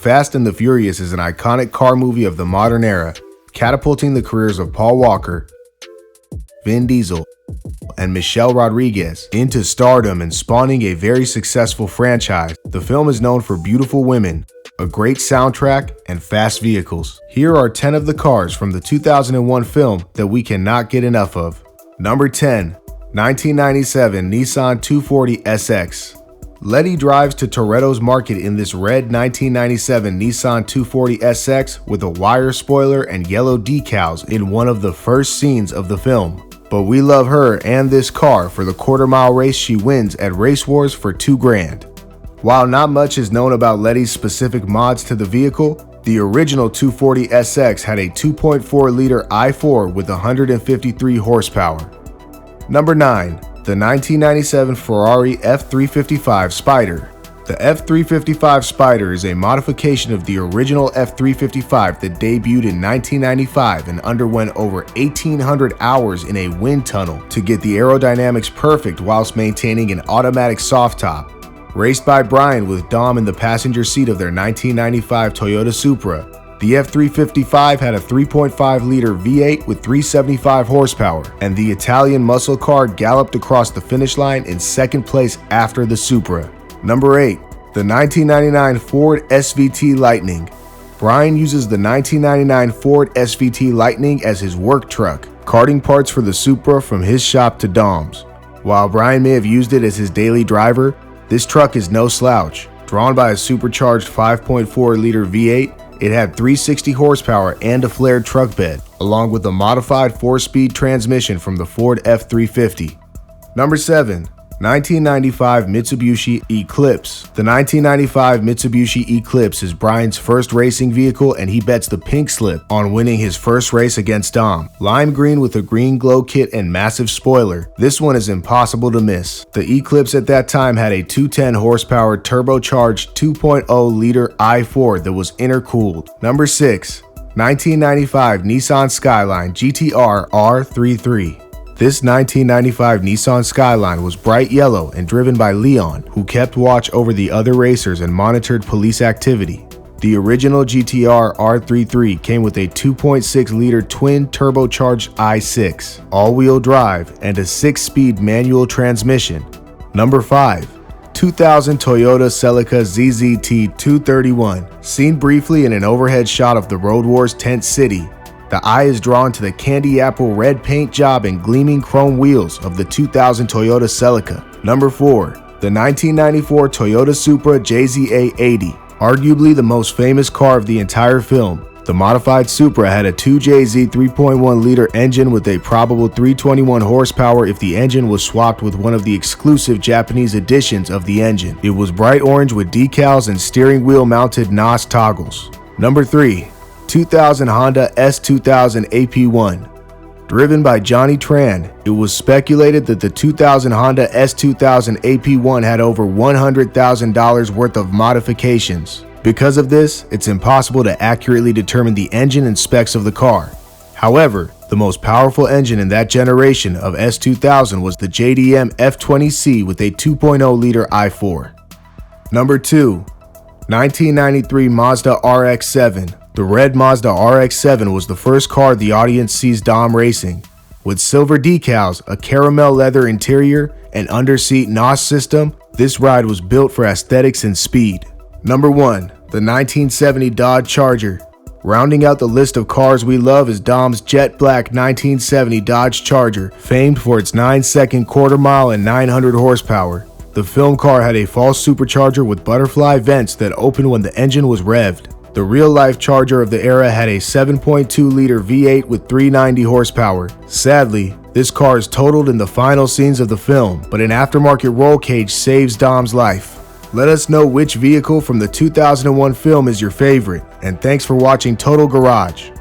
Fast and the Furious is an iconic car movie of the modern era, catapulting the careers of Paul Walker, Vin Diesel, and Michelle Rodriguez into stardom and spawning a very successful franchise. The film is known for beautiful women, a great soundtrack, and fast vehicles. Here are 10 of the cars from the 2001 film that we cannot get enough of. Number 10, 1997 Nissan 240 SX. Letty drives to Toretto's Market in this red 1997 Nissan 240 SX with a wire spoiler and yellow decals in one of the first scenes of the film. But we love her and this car for the quarter-mile race she wins at Race Wars for $2 grand. While not much is known about Letty's specific mods to the vehicle, the original 240 SX had a 2.4-liter i4 with 153 horsepower. Number 9. The 1997 Ferrari F355 Spider. The F355 Spider is a modification of the original F355 that debuted in 1995 and underwent over 1,800 hours in a wind tunnel to get the aerodynamics perfect whilst maintaining an automatic soft top. Raced by Brian with Dom in the passenger seat of their 1995 Toyota Supra, the F355 had a 3.5-liter V8 with 375 horsepower, and the Italian muscle car galloped across the finish line in second place after the Supra. Number 8. The 1999 Ford SVT Lightning. Brian uses the 1999 Ford SVT Lightning as his work truck, carting parts for the Supra from his shop to Dom's. While Brian may have used it as his daily driver, this truck is no slouch. Drawn by a supercharged 5.4-liter V8, it had 360 horsepower and a flared truck bed, along with a modified 4-speed transmission from the Ford F350. Number 7. 1995 Mitsubishi Eclipse. The 1995 Mitsubishi Eclipse is Brian's first racing vehicle, and he bets the pink slip on winning his first race against Dom. Lime green with a green glow kit and massive spoiler. This one is impossible to miss. The Eclipse at that time had a 210 horsepower turbocharged 2.0-liter i4 that was intercooled. Number 6. 1995 Nissan Skyline GT-R R33. This 1995 Nissan Skyline was bright yellow and driven by Leon, who kept watch over the other racers and monitored police activity. The original GT-R R33 came with a 2.6-liter twin turbocharged i6, all-wheel drive, and a 6-speed manual transmission. Number 5. 2000 Toyota Celica ZZT 231. Seen briefly in an overhead shot of the Road Wars tent city, the eye is drawn to the candy apple red paint job and gleaming chrome wheels of the 2000 Toyota Celica. Number 4. The 1994 Toyota Supra JZA80. Arguably the most famous car of the entire film, the modified Supra had a 2JZ 3.1-liter engine with a probable 321 horsepower if the engine was swapped with one of the exclusive Japanese editions of the engine. It was bright orange with decals and steering wheel mounted NOS toggles. Number 3. 2000 Honda S2000 AP1. Driven by Johnny Tran, it was speculated that the 2000 Honda S2000 AP1 had over $100,000 worth of modifications. Because of this, it's impossible to accurately determine the engine and specs of the car. However, the most powerful engine in that generation of S2000 was the JDM F20C with a 2.0-liter i4. Number 2. 1993 Mazda RX-7. The red Mazda RX-7 was the first car the audience sees Dom racing. With silver decals, a caramel leather interior, and underseat NOS system, this ride was built for aesthetics and speed. Number 1. The 1970 Dodge Charger. Rounding out the list of cars we love is Dom's jet black 1970 Dodge Charger, famed for its 9-second quarter mile and 900 horsepower. The film car had a false supercharger with butterfly vents that opened when the engine was revved. The real-life Charger of the era had a 7.2-liter V8 with 390 horsepower. Sadly, this car is totaled in the final scenes of the film, but an aftermarket roll cage saves Dom's life. Let us know which vehicle from the 2001 film is your favorite, and thanks for watching Total Garage.